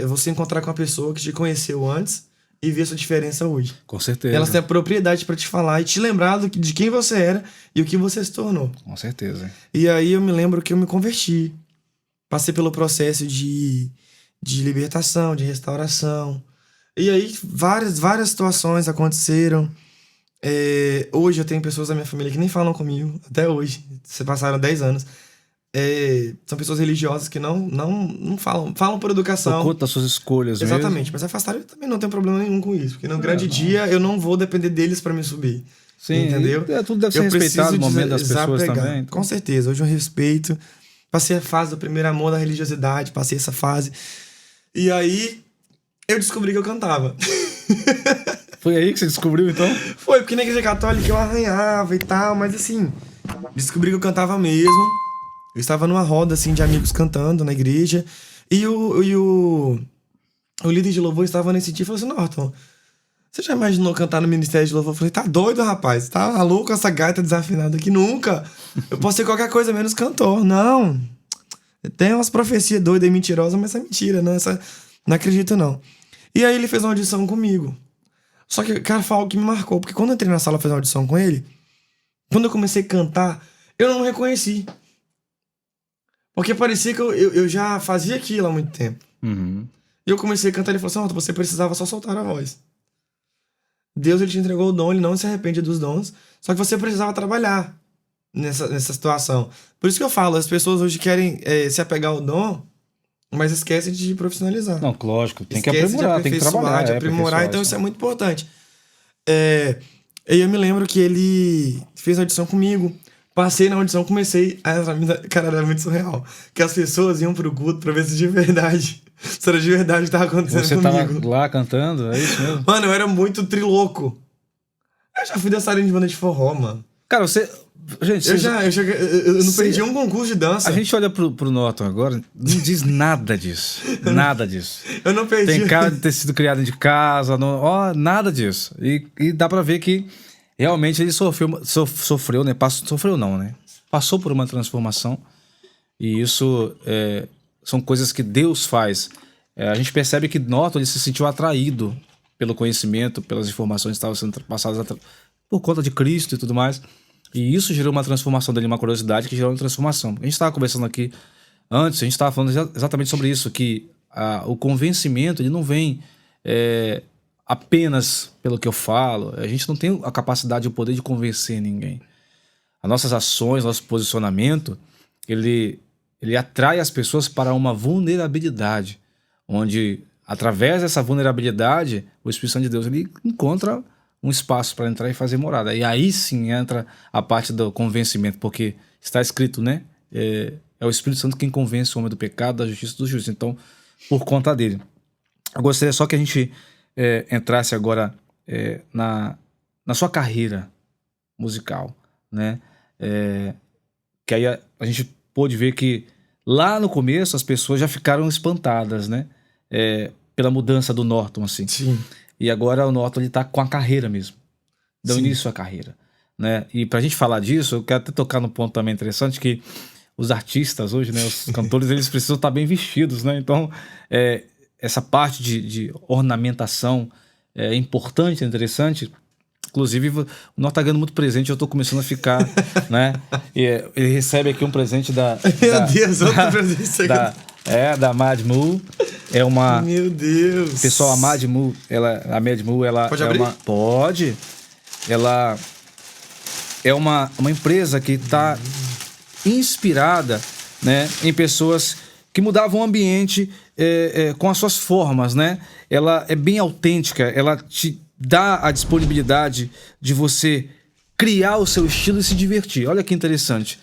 você encontrar com uma pessoa que te conheceu antes e ver sua diferença hoje. Com certeza. Elas têm a propriedade pra te falar e te lembrar de quem você era e o que você se tornou. Com certeza. E aí eu me lembro que eu me converti. Passei pelo processo de libertação, de restauração. E aí várias situações aconteceram. Hoje eu tenho pessoas da minha família que nem falam comigo, até hoje. Se passaram 10 anos. São pessoas religiosas que não falam por educação. Por conta das suas escolhas Exatamente, mesmo. mas afastaram eu também não tenho problema nenhum com isso. Porque no grande dia eu não vou depender deles pra me subir. Sim, entendeu? Tudo deve ser respeitado no momento das pessoas também. Com certeza, hoje eu respeito. Passei a fase do primeiro amor da religiosidade, passei essa fase. E aí eu descobri que eu cantava. Foi aí que você descobriu, então? Foi, porque na igreja católica eu arranhava e tal, mas assim, descobri que eu cantava mesmo. Eu estava numa roda, assim, de amigos cantando na igreja. E o líder de louvor estava nesse dia e falou assim: Norton, você já imaginou cantar no ministério de louvor? Eu falei: tá doido, rapaz? Tá maluco essa gaita desafinada aqui? Nunca. Eu posso ser qualquer coisa menos cantor. Não. Tem umas profecias doidas e mentirosas, mas essa é mentira, não. Não acredito, não. E aí ele fez uma audição comigo. Só que, cara, foi algo que me marcou. Porque quando eu entrei na sala fazer uma audição com ele, quando eu comecei a cantar, eu não reconheci. Porque parecia que eu já fazia aquilo há muito tempo. Uhum. E eu comecei a cantar, ele falou assim: você precisava só soltar a voz. Deus, ele te entregou o dom, ele não se arrepende dos dons, só que você precisava trabalhar nessa situação. Por isso que eu falo, as pessoas hoje querem se apegar ao dom, mas esquecem de profissionalizar. Não, lógico, tem que aprimorar, tem que trabalhar. De aprimorar, então isso é muito importante. E eu me lembro que ele fez a audição comigo, passei na audição, comecei a entrar, cara, era muito surreal, que as pessoas iam pro culto pra ver se de verdade, se era de verdade o que tava acontecendo comigo. Você tava lá cantando, é isso mesmo? Mano, eu era muito trilouco. Eu já fui dançarino de banda de forró, mano. Cara, você... Gente, eu não perdi um concurso de dança. A gente olha pro Norton agora, não diz nada disso. Nada disso. Eu não perdi. Tem cara de ter sido criado de casa, nada disso. E dá pra ver que realmente ele sofreu, né? Sofreu não, né? Passou por uma transformação. E isso são coisas que Deus faz. A gente percebe que Norton ele se sentiu atraído pelo conhecimento, pelas informações que estavam sendo passadas por conta de Cristo e tudo mais. E isso gerou uma transformação dele, uma curiosidade que gerou uma transformação. A gente estava conversando aqui antes, a gente estava falando exatamente sobre isso, que o convencimento ele não vem apenas pelo que eu falo. A gente não tem a capacidade e o poder de convencer ninguém. As nossas ações, nosso posicionamento, ele atrai as pessoas para uma vulnerabilidade, onde, através dessa vulnerabilidade, o Espírito Santo de Deus ele encontra um espaço para entrar e fazer morada. E aí sim entra a parte do convencimento, porque está escrito, né? É o Espírito Santo quem convence o homem do pecado, da justiça e do juízo. Então, por conta dele. Eu gostaria só que a gente entrasse agora na sua carreira musical, né? Que aí a gente pôde ver que lá no começo as pessoas já ficaram espantadas, né? Pela mudança do Norton, assim. Sim. E agora o Norton ele tá com a carreira mesmo. Deu Sim. início à carreira, né? E pra gente falar disso, eu quero até tocar num ponto também interessante, que os artistas hoje, né? Os cantores, eles precisam estar bem vestidos, né? Então, essa parte de ornamentação é importante, é interessante. Inclusive, o Norton tá ganhando muito presente, eu tô começando a ficar, né? E ele recebe aqui um presente Meu Deus, outro presente. Da Mad Moo. Meu Deus. Pessoal, a Mad Moo, a Mad Moo, ela pode abrir? Pode. Ela é uma empresa que está inspirada, né, em pessoas que mudavam o ambiente com as suas formas, né? Ela é bem autêntica, ela te dá a disponibilidade de você criar o seu estilo e se divertir. Olha que interessante.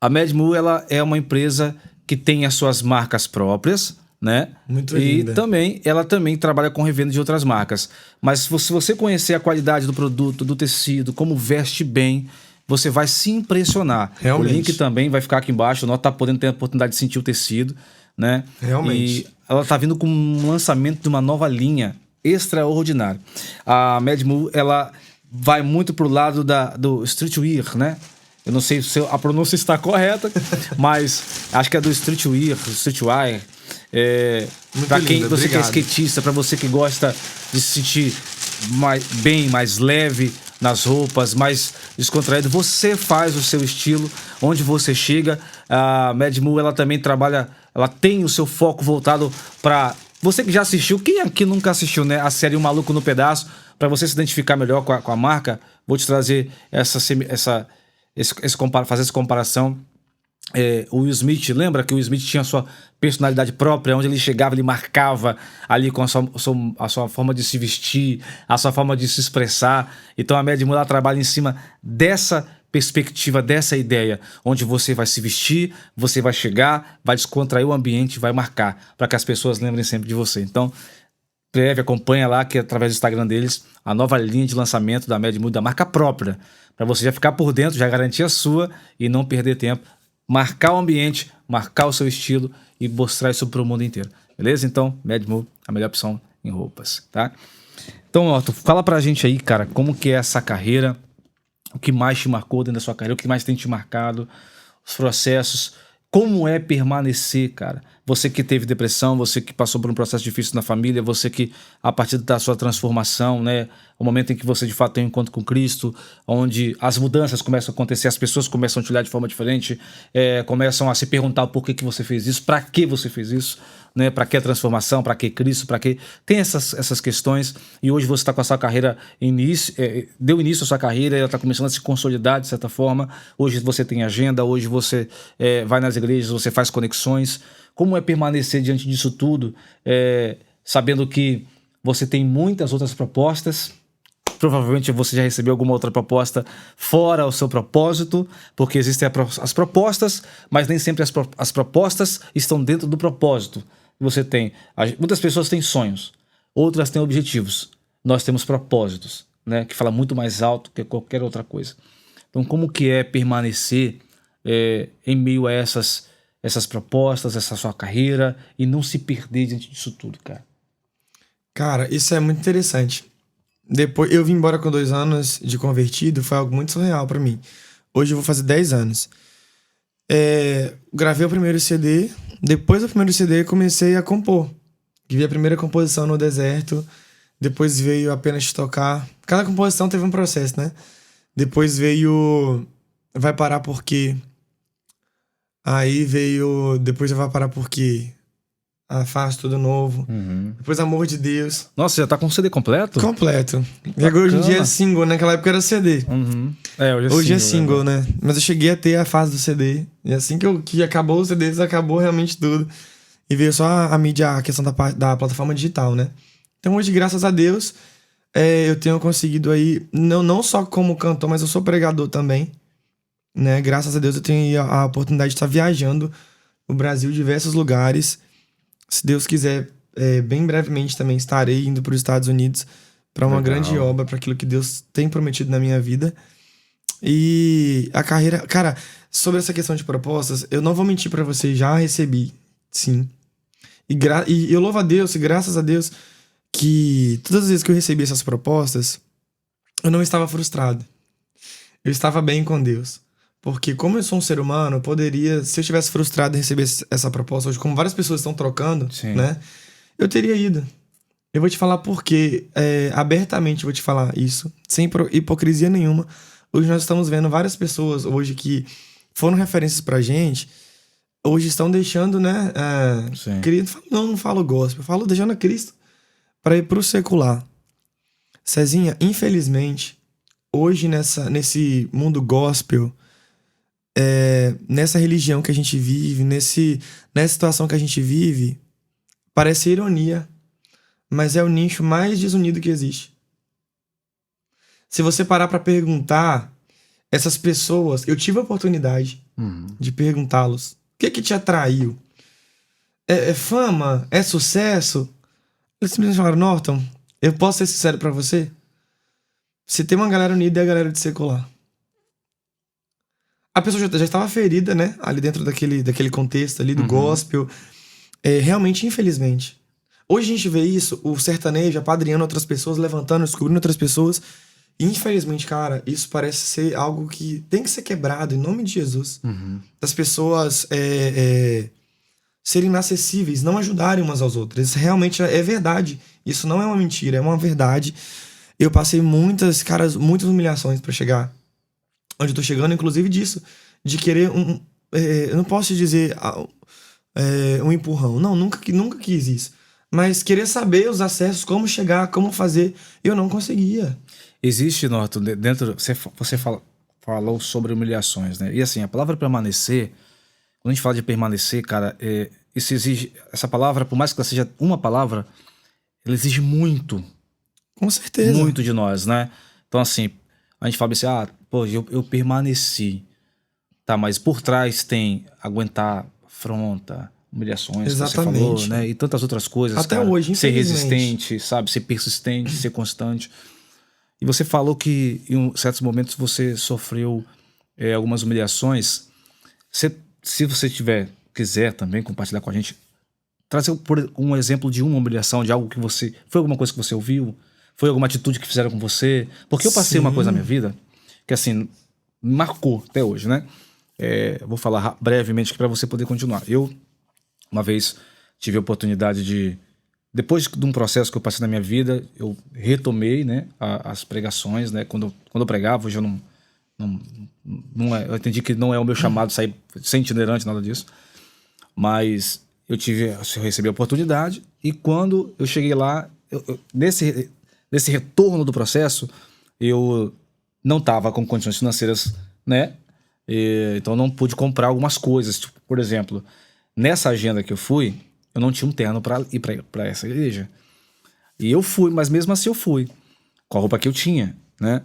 A Mad Moo, ela é uma empresa que tem as suas marcas próprias, né? Muito linda. E ela também trabalha com revenda de outras marcas. Mas se você conhecer a qualidade do produto, do tecido, como veste bem, você vai se impressionar. Realmente. O link também vai ficar aqui embaixo. O Norton tá podendo ter a oportunidade de sentir o tecido, né? Realmente. E ela tá vindo com um lançamento de uma nova linha extraordinária. A Mad Moo, ela vai muito pro lado do streetwear, né? Eu não sei se a pronúncia está correta, mas acho que é do streetwear. Para quem você que é skatista, para você que gosta de se sentir mais leve nas roupas, mais descontraído, você faz o seu estilo, onde você chega. A Mad Moo, ela também trabalha, ela tem o seu foco voltado para você que já assistiu. Quem aqui nunca assistiu, né, a série O Maluco no Pedaço? para você se identificar melhor com a marca, vou te trazer fazer essa comparação. O Will Smith, lembra que o Will Smith tinha a sua personalidade própria, onde ele chegava, ele marcava ali com a sua forma de se vestir, a sua forma de se expressar. Então a Mad Mood trabalha em cima dessa perspectiva, dessa ideia, onde você vai se vestir, você vai chegar, vai descontrair o ambiente, vai marcar, para que as pessoas lembrem sempre de você. Então, acompanha lá, que através do Instagram deles, a nova linha de lançamento da Mad Mood, da marca própria, para você já ficar por dentro, já garantir a sua e não perder tempo. Marcar o ambiente, marcar o seu estilo e mostrar isso pro mundo inteiro. Beleza? Então, Mad Mood, a melhor opção em roupas, tá? Então, Arthur, fala pra gente aí, cara, como que é essa carreira, o que mais te marcou dentro da sua carreira, o que mais tem te marcado, os processos, como é permanecer, cara? Você que teve depressão, você que passou por um processo difícil na família, você que, a partir da sua transformação, né, o momento em que você de fato tem um encontro com Cristo, onde as mudanças começam a acontecer, as pessoas começam a te olhar de forma diferente, começam a se perguntar o porquê que você fez isso, para que você fez isso, né, para que a transformação, para que Cristo, para que... Tem essas questões, e hoje você está com a sua carreira deu início à sua carreira, ela está começando a se consolidar de certa forma. Hoje você tem agenda, hoje você vai nas igrejas, você faz conexões. Como é permanecer diante disso tudo, sabendo que você tem muitas outras propostas? Provavelmente você já recebeu alguma outra proposta fora o seu propósito, porque existem as propostas, mas nem sempre as propostas estão dentro do propósito. Você tem, muitas pessoas têm sonhos, outras têm objetivos. Nós temos propósitos, né, que fala muito mais alto que qualquer outra coisa. Então, como que é permanecer em meio a essas propostas, essa sua carreira, e não se perder diante disso tudo, cara? Cara, isso é muito interessante. Depois, eu vim embora com 2 anos de convertido, foi algo muito surreal pra mim. Hoje eu vou fazer 10 anos. Gravei o primeiro CD, depois do primeiro CD comecei a compor. Vi a primeira composição no deserto, depois veio Apenas Tocar. Cada composição teve um processo, né? Depois veio Vai Parar Por Quê? Aí veio Depois Vai Parar Por Quê? Faz Tudo Novo. Depois Amor de Deus. Nossa, já tá com o CD completo? Completo. E agora hoje em dia é single, naquela época era CD. Hoje é single, né? Mas eu cheguei a ter a fase do CD. E assim que acabou o CD, acabou realmente tudo. E veio só a mídia, a questão da plataforma digital, né? Então hoje, graças a Deus, eu tenho conseguido aí, não só como cantor, mas eu sou pregador também, né? Graças a Deus eu tenho a oportunidade de estar viajando o Brasil, diversos lugares. Se Deus quiser, bem brevemente também estarei indo para os Estados Unidos para uma grande obra, para aquilo que Deus tem prometido na minha vida. E a carreira... Cara, sobre essa questão de propostas, eu não vou mentir para você, já recebi, sim. E eu louvo a Deus, e graças a Deus, que todas as vezes que eu recebi essas propostas, eu não estava frustrado. Eu estava bem com Deus. Porque como eu sou um ser humano, eu poderia, se eu estivesse frustrado em receber essa proposta hoje, como várias pessoas estão trocando, né? Eu teria ido. Eu vou te falar por quê. Abertamente vou te falar isso, sem hipocrisia nenhuma. Hoje nós estamos vendo várias pessoas hoje que foram referências pra gente, hoje estão deixando, né? Não falo gospel, eu falo deixando a Cristo para ir pro secular. Cezinha, infelizmente, hoje nesse mundo gospel, nessa religião que a gente vive, nessa situação que a gente vive, parece ironia, mas é o nicho mais desunido que existe. Se você parar pra perguntar, essas pessoas, eu tive a oportunidade de perguntá-los, o que te atraiu? É fama? É sucesso? Eles simplesmente falaram, Norton, eu posso ser sincero pra você? Se tem uma galera unida, é a galera de secular. A pessoa já estava ferida, né? Ali dentro daquele contexto ali do gospel. Realmente, infelizmente. Hoje a gente vê isso, o sertanejo apadrinhando outras pessoas, levantando, descobrindo outras pessoas. E, infelizmente, cara, isso parece ser algo que tem que ser quebrado em nome de Jesus. Das pessoas serem inacessíveis, não ajudarem umas às outras. Isso realmente é verdade. Isso não é uma mentira, é uma verdade. Eu passei muitas humilhações pra chegar onde eu tô chegando, inclusive disso, de querer eu não posso te dizer um empurrão. Não, nunca quis isso. mas querer saber os acessos, como chegar, como fazer, eu não conseguia. Existe, Norton, dentro. Falou sobre humilhações, né? E assim, a palavra permanecer, quando a gente fala de permanecer, cara, isso exige. Essa palavra, por mais que ela seja uma palavra, ela exige muito, Com certeza. muito de nós, né? Então, assim, a gente fala assim, pô, eu permaneci. Tá, mas por trás tem aguentar afronta, humilhações que você falou, Exatamente. né? E tantas outras coisas, Até cara. hoje, Ser infelizmente. resistente, sabe? Ser persistente, ser constante. E você falou que em certos momentos você sofreu algumas humilhações. Se você quiser também compartilhar com a gente, trazer um exemplo de uma humilhação, de algo que você... Foi alguma coisa que você ouviu? Foi alguma atitude que fizeram com você? Porque eu passei uma coisa na minha vida que, assim, me marcou até hoje, né? Vou falar brevemente para você poder continuar. Eu, uma vez, tive a oportunidade de... Depois de um processo que eu passei na minha vida, eu retomei, né, as pregações, né? Quando eu pregava, hoje eu eu entendi que não é o meu chamado sair sem itinerante, nada disso. Mas eu recebi a oportunidade e quando eu cheguei lá, nesse retorno do processo, eu não estava com condições financeiras, né? Então eu não pude comprar algumas coisas. Tipo, por exemplo, nessa agenda que eu fui, eu não tinha um terno para ir para essa igreja. E eu fui, mas mesmo assim eu fui, com a roupa que eu tinha, né?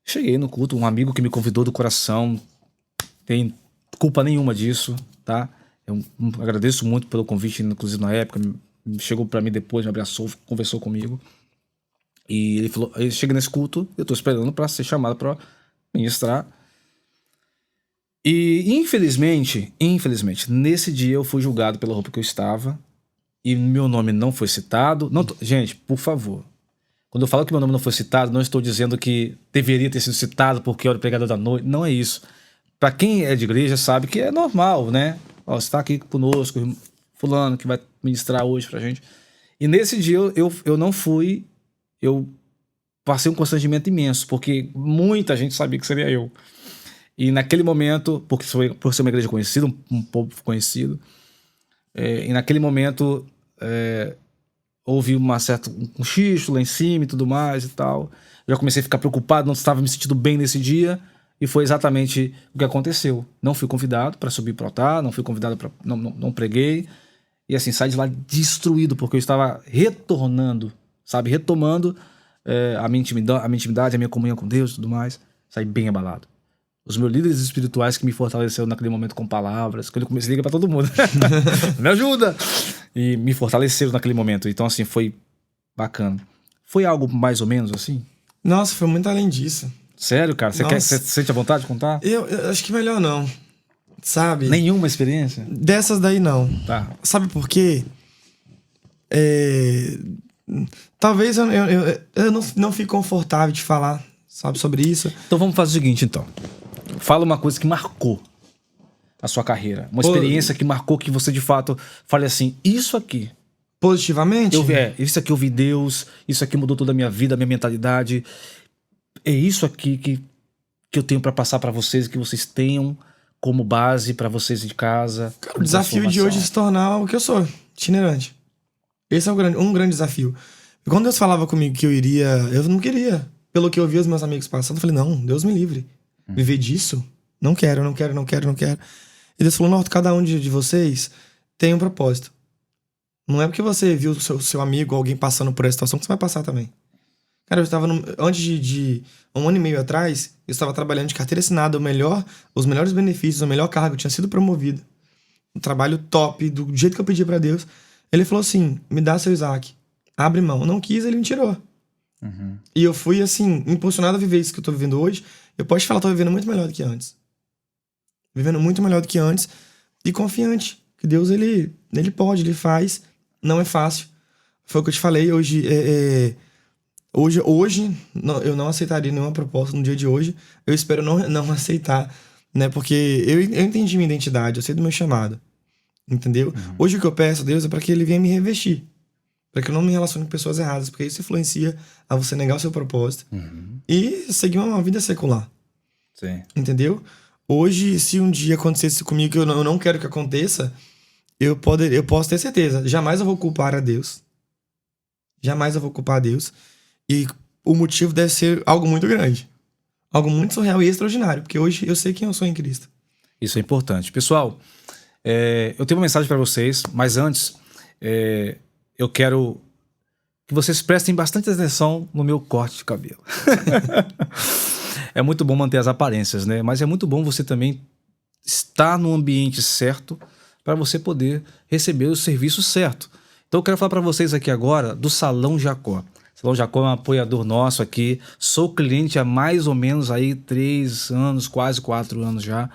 Cheguei no culto, um amigo que me convidou do coração, tem culpa nenhuma disso, tá? Eu agradeço muito pelo convite, inclusive na época, chegou para mim depois, me abraçou, conversou comigo. E ele falou, eu cheguei nesse culto, eu tô esperando para ser chamado para ministrar. E infelizmente, nesse dia eu fui julgado pela roupa que eu estava e meu nome não foi citado. Gente, por favor, quando eu falo que meu nome não foi citado, não estou dizendo que deveria ter sido citado porque eu era o pregador da noite, não é isso. Para quem é de igreja sabe que é normal, né? Ó, você está aqui conosco, fulano que vai ministrar hoje pra gente. E nesse dia eu não fui, eu passei um constrangimento imenso, porque muita gente sabia que seria eu. E naquele momento, por ser uma igreja conhecida, um povo conhecido, e naquele momento houve um cochicho lá em cima e tudo mais e tal. Eu já comecei a ficar preocupado, não estava me sentindo bem nesse dia, e foi exatamente o que aconteceu. Não fui convidado para subir para o altar, não fui convidado para... Não preguei, e assim, saí de lá destruído, porque eu estava retomando a minha intimidade, a minha comunhão com Deus e tudo mais. Saí bem abalado. Os meus líderes espirituais que me fortaleceram naquele momento com palavras, quando eu comecei a ligar pra todo mundo. Me ajuda! E me fortaleceram naquele momento. Então, assim, foi bacana. Foi algo mais ou menos assim? Nossa, foi muito além disso. Sério, cara? Você sente a vontade de contar? Eu acho que melhor não. Sabe? Nenhuma experiência? Dessas daí não. Tá. Sabe por quê? Talvez eu não fique confortável de falar, sabe, sobre isso. Então vamos fazer o seguinte, então. Fala uma coisa que marcou a sua carreira. Uma experiência que marcou, que você de fato fale assim, isso aqui. Positivamente? Isso aqui eu vi Deus, isso aqui mudou toda a minha vida, a minha mentalidade. É isso aqui que eu tenho pra passar pra vocês, que vocês tenham como base pra vocês de casa. Cara, o desafio de hoje é se tornar o que eu sou, itinerante. Esse é um grande desafio. E quando Deus falava comigo que eu não queria. Pelo que eu vi os meus amigos passando, eu falei, não, Deus me livre. Viver disso? Não quero. E Deus falou, Norton, cada um de vocês tem um propósito. Não é porque você viu o seu amigo, alguém passando por essa situação, que você vai passar também. Cara, eu estava antes de um ano e meio atrás, eu estava trabalhando de carteira assinada, os melhores benefícios, o melhor cargo, eu tinha sido promovido. Um trabalho top, do jeito que eu pedi pra Deus. Ele falou assim, me dá seu Isaac, abre mão. Eu não quis, ele me tirou. Uhum. E eu fui, assim, impulsionado a viver isso que eu tô vivendo hoje. Eu posso te falar, tô vivendo muito melhor do que antes. Vivendo muito melhor do que antes. E confiante. Que Deus, ele pode, ele faz. Não é fácil. Foi o que eu te falei. Hoje, eu não aceitaria nenhuma proposta no dia de hoje. Eu espero não aceitar, né? Porque eu entendi minha identidade. Eu sei do meu chamado. Entendeu? Uhum. Hoje o que eu peço a Deus é para que ele venha me revestir. Para que eu não me relacione com pessoas erradas. Porque isso influencia a você negar o seu propósito. Uhum. E seguir uma vida secular. Sim. Entendeu? Hoje, se um dia acontecesse comigo que eu não quero que aconteça, eu posso ter certeza. Jamais eu vou culpar a Deus. Jamais eu vou culpar Deus. E o motivo deve ser algo muito grande. Algo muito surreal e extraordinário. Porque hoje eu sei quem eu sou em Cristo. Isso é importante. Pessoal, eu tenho uma mensagem para vocês, mas antes eu quero que vocês prestem bastante atenção no meu corte de cabelo. É muito bom manter as aparências, né? Mas é muito bom você também estar no ambiente certo para você poder receber o serviço certo. Então eu quero falar para vocês aqui agora do Salão Jacó. Salão Jacó é um apoiador nosso aqui. Sou cliente há mais ou menos aí 3 anos, quase 4 anos já.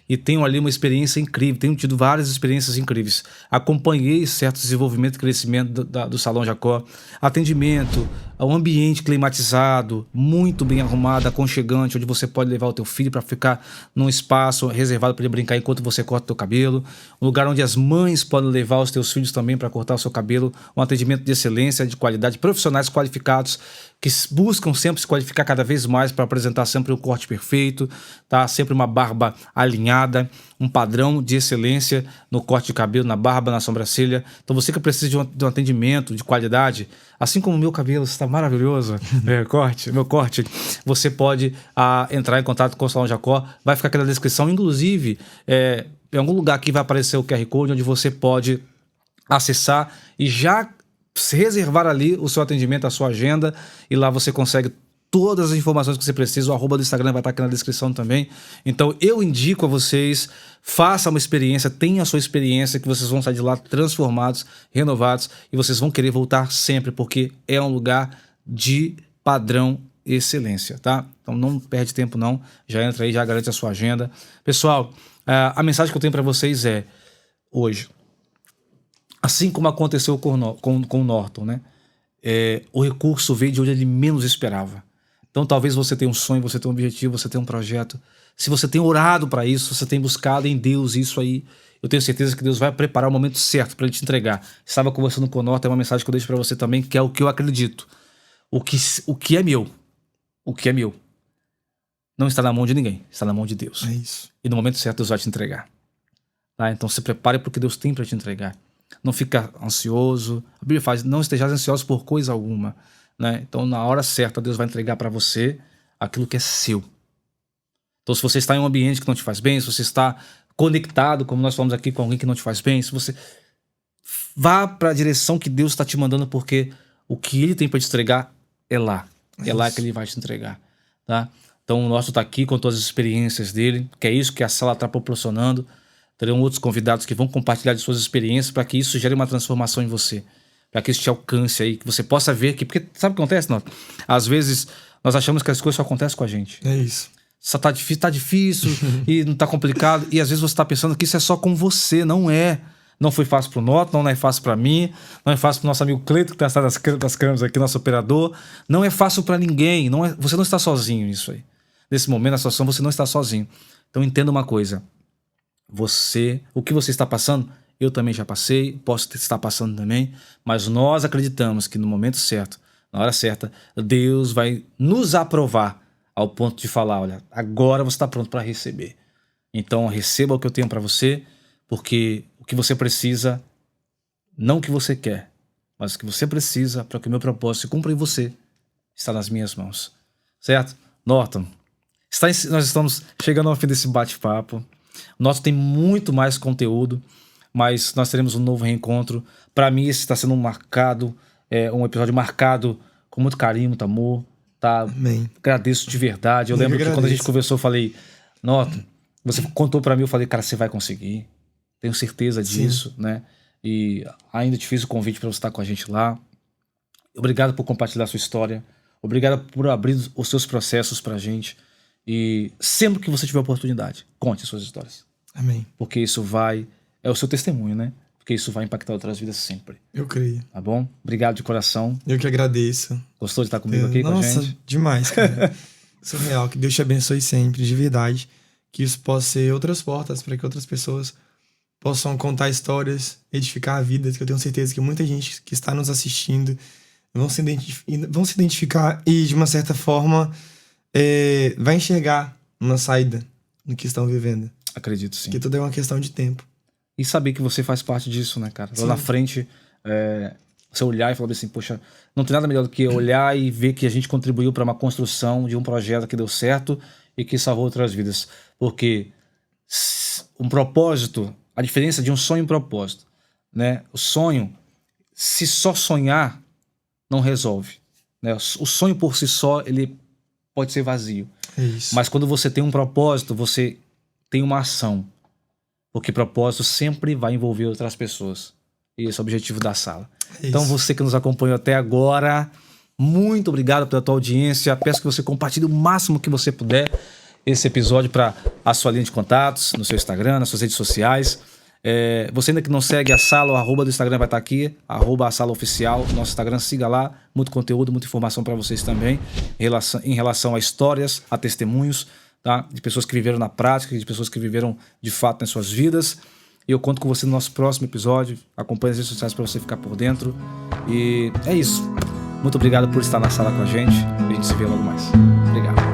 E tenho ali uma experiência incrível, tenho tido várias experiências incríveis. Acompanhei certo desenvolvimento e crescimento do Salão Jacó. Atendimento, um ambiente climatizado, muito bem arrumado, aconchegante, onde você pode levar o teu filho para ficar num espaço reservado para ele brincar enquanto você corta o teu cabelo. Um lugar onde as mães podem levar os teus filhos também para cortar o seu cabelo. Um atendimento de excelência, de qualidade, profissionais qualificados que buscam sempre se qualificar cada vez mais para apresentar sempre um corte perfeito, tá? Sempre uma barba alinhada, um padrão de excelência no corte de cabelo, na barba, na sobrancelha. Então você que precisa de um atendimento de qualidade, assim como o meu cabelo está maravilhoso, meu corte, você pode entrar em contato com o Salão Jacó, vai ficar aqui na descrição, inclusive em algum lugar aqui vai aparecer o QR Code onde você pode acessar e já reservar ali o seu atendimento, a sua agenda, e lá você consegue todas as informações que você precisa. O arroba do Instagram vai estar aqui na descrição também. Então eu indico a vocês, façam uma experiência, tenham a sua experiência, que vocês vão sair de lá transformados, renovados, e vocês vão querer voltar sempre, porque é um lugar de padrão e excelência, tá? Então não perde tempo não, já entra aí, já garante a sua agenda. Pessoal, a mensagem que eu tenho para vocês é, hoje, assim como aconteceu com o Norton, né? O recurso veio de onde ele menos esperava. Então talvez você tenha um sonho, você tenha um objetivo, você tenha um projeto. Se você tem orado para isso, você tem buscado em Deus isso aí, eu tenho certeza que Deus vai preparar o momento certo para ele te entregar. Estava conversando com o Norton, é uma mensagem que eu deixo para você também, que é o que eu acredito. O que é meu, não está na mão de ninguém, está na mão de Deus. É isso. E no momento certo Deus vai te entregar. Tá? Então se prepare para o que Deus tem para te entregar. Não fica ansioso. A Bíblia fala, não estejas ansioso por coisa alguma, né? Então na hora certa Deus vai entregar para você aquilo que é seu. Então se você está em um ambiente que não te faz bem, se você está conectado, como nós falamos aqui, com alguém que não te faz bem, se você vá para a direção que Deus está te mandando, porque o que Ele tem para te entregar é lá. É lá que Ele vai te entregar, tá? Então o nosso está aqui com todas as experiências dele, que é isso que a sala está proporcionando. Terão outros convidados que vão compartilhar de suas experiências para que isso gere uma transformação em você. Para que isso te alcance aí, que você possa ver que... Porque sabe o que acontece, não? Às vezes nós achamos que as coisas só acontecem com a gente. É isso. Só tá difícil e não tá complicado. E às vezes você tá pensando que isso é só com você. Não é. Não foi fácil pro Norton, não é fácil para mim, não é fácil pro nosso amigo Cleito, que tá atrás das câmeras aqui, nosso operador. Não é fácil para ninguém. Você não está sozinho nisso aí. Nesse momento, na situação, você não está sozinho. Então entenda uma coisa. O que você está passando, eu também já passei, posso estar passando também, mas nós acreditamos que no momento certo, na hora certa, Deus vai nos aprovar ao ponto de falar, olha, agora você está pronto para receber. Então receba o que eu tenho para você, porque o que você precisa, não o que você quer, mas o que você precisa para que o meu propósito se cumpra em você, está nas minhas mãos. Certo? Norton, nós estamos chegando ao fim desse bate-papo. O nosso tem muito mais conteúdo, mas nós teremos um novo reencontro. Para mim, esse está sendo um episódio marcado com muito carinho, muito amor. Tá? Amém. Agradeço de verdade. Eu lembro que quando a gente conversou, eu falei, Norton, você contou para mim, eu falei, cara, você vai conseguir. Tenho certeza disso, né? E ainda te fiz o convite para você estar com a gente lá. Obrigado por compartilhar a sua história. Obrigado por abrir os seus processos pra gente. E sempre que você tiver oportunidade, conte as suas histórias. Amém. Porque isso é o seu testemunho, né? Porque isso vai impactar outras vidas sempre. Eu creio. Tá bom? Obrigado de coração. Eu que agradeço. Gostou de estar comigo aqui com a gente? Nossa, demais, cara. Surreal. Que Deus te abençoe sempre, de verdade. Que isso possa ser outras portas para que outras pessoas possam contar histórias, edificar vidas, que eu tenho certeza que muita gente que está nos assistindo vão se identificar e, de uma certa forma, vai enxergar uma saída no que estão vivendo. Acredito, sim. Que tudo é uma questão de tempo. E saber que você faz parte disso, né, cara? Lá na frente, Você olhar e falar assim, poxa, não tem nada melhor do que olhar e ver que a gente contribuiu para uma construção de um projeto que deu certo e que salvou outras vidas. Porque um propósito, a diferença de um sonho e um propósito, né? O sonho, se só sonhar, não resolve, né? O sonho por si só, ele pode ser vazio. É isso. Mas quando você tem um propósito, você tem uma ação. Porque propósito sempre vai envolver outras pessoas. E esse é o objetivo da sala. Então você que nos acompanhou até agora, muito obrigado pela tua audiência. Peço que você compartilhe o máximo que você puder esse episódio para a sua linha de contatos, no seu Instagram, nas suas redes sociais. Você ainda que não segue a sala, o arroba do Instagram vai estar aqui, arroba a sala oficial, nosso Instagram, siga lá, muito conteúdo, muita informação para vocês também, em relação a histórias, a testemunhos, tá? De pessoas que viveram na prática, de pessoas que viveram de fato nas suas vidas. E eu conto com você no nosso próximo episódio. Acompanhe as redes sociais para você ficar por dentro. E é isso. Muito obrigado por estar na sala com a gente. A gente se vê logo mais. Obrigado.